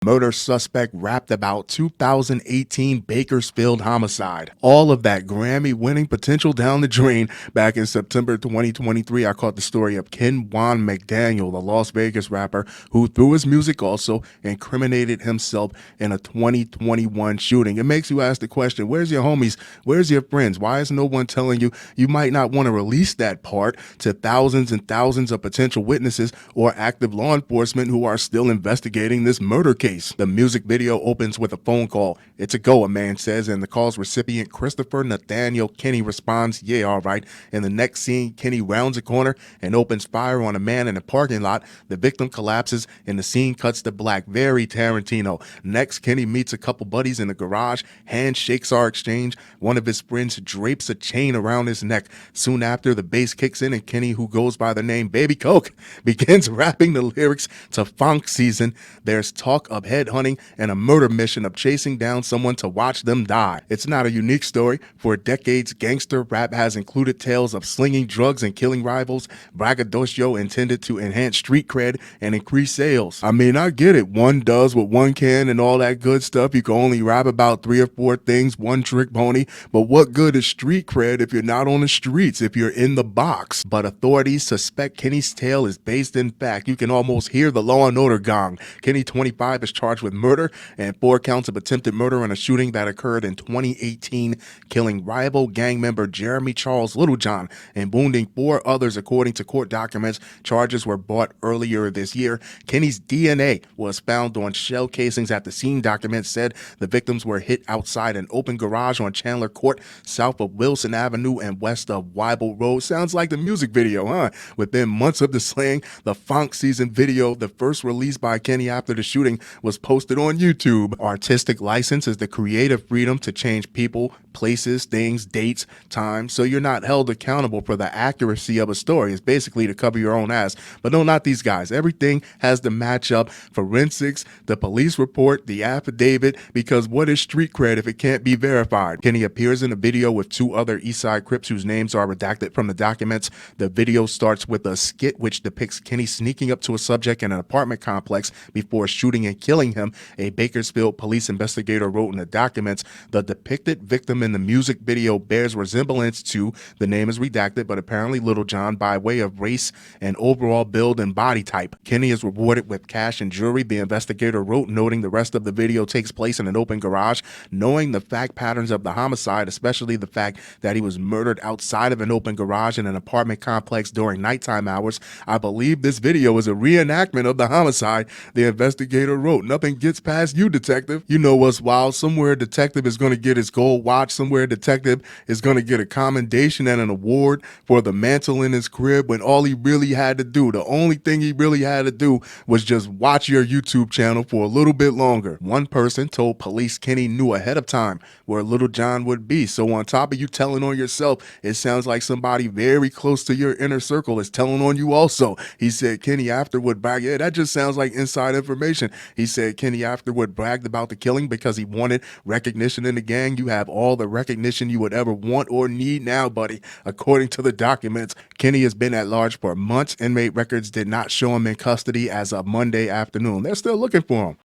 Murder suspect rapped about 2018 Bakersfield homicide. All of that Grammy-winning potential down the drain. Back in September 2023, I caught the story of Ken McDaniel, the Las Vegas rapper, who through his music also incriminated himself in a 2021 shooting. It makes you ask the question, where's your homies? Where's your friends? Why is no one telling you you might not want to release that part to thousands and thousands of potential witnesses or active law enforcement who are still investigating this murder case? The music video opens with a phone call. "It's a go," a man says, and the call's recipient, Christopher Nathaniel Kenney, responds, "Yeah, all right." In the next scene, Kenney rounds a corner and opens fire on a man in a parking lot. The victim collapses and the scene cuts to black. Very Tarantino. Next, Kenney meets a couple buddies in the garage. Handshakes are exchanged. One of his friends drapes a chain around his neck. Soon after, the bass kicks in and Kenney, who goes by the name Baby Coke, begins rapping the lyrics to Funk Season. There's talk of headhunting and a murder mission of chasing down someone to watch them die. It's not a unique story. For decades, gangster rap has included tales of slinging drugs and killing rivals, braggadocio intended to enhance street cred and increase sales. I mean, I get it. One does what one can and all that good stuff. You can only rap about 3 or 4 things, one trick pony. But what good is street cred if you're not on the streets, if you're in the box? But authorities suspect Kenney's tale is based in fact. You can almost hear the Law and Order gong. Kenney, 25, is charged with murder and 4 counts of attempted murder in a shooting that occurred in 2018, killing rival gang member Jeremy Charles Littlejohn and wounding 4 others according to court documents. Charges were brought earlier this year. Kenney's DNA was found on shell casings at the scene. Documents said the victims were hit outside an open garage on Chandler Court, south of Wilson Avenue and west of Weibel Road. Sounds like the music video, huh? Within months of the slaying, the Funk Season video, the first released by Kenney after the shooting, was posted on YouTube. Artistic license is the creative freedom to change people, places, things, dates, times, so you're not held accountable for the accuracy of a story. It's basically to cover your own ass. But no, not these guys. Everything has to match up. Forensics, the police report, the affidavit, because what is street cred if it can't be verified? Kenney appears in a video with 2 other Eastside Crips whose names are redacted from the documents. The video starts with a skit which depicts Kenney sneaking up to a subject in an apartment complex before shooting and killing him. A Bakersfield police investigator wrote in the documents, "The depicted victim in the music video bears resemblance to," the name is redacted, but apparently Littlejohn, by way of race and overall build and body type. Kenney is rewarded with cash and jewelry, the investigator wrote, noting the rest of the video takes place in an open garage. Knowing the fact patterns of the homicide, especially the fact that he was murdered outside of an open garage in an apartment complex during nighttime hours, I believe this video is a reenactment of the homicide, the investigator wrote. Nothing gets past you, detective. You know what's wild? Somewhere a detective is going to get his gold watch. Somewhere a detective is going to get a commendation and an award for the mantle in his crib when all he really had to do, the only thing he really had to do, was just watch your YouTube channel for a little bit longer. One person told police Kenney knew ahead of time where Littlejohn would be. So on top of you telling on yourself, it sounds like somebody very close to your inner circle is telling on you also. He said Kenney afterward bragged. Yeah, that just sounds like inside information. He said Kenney afterward bragged about the killing because he wanted recognition in the gang. You have all the recognition you would ever want or need now, buddy. According to the documents, Kenney has been at large for months. Inmate records did not show him in custody as of Monday afternoon. They're still looking for him.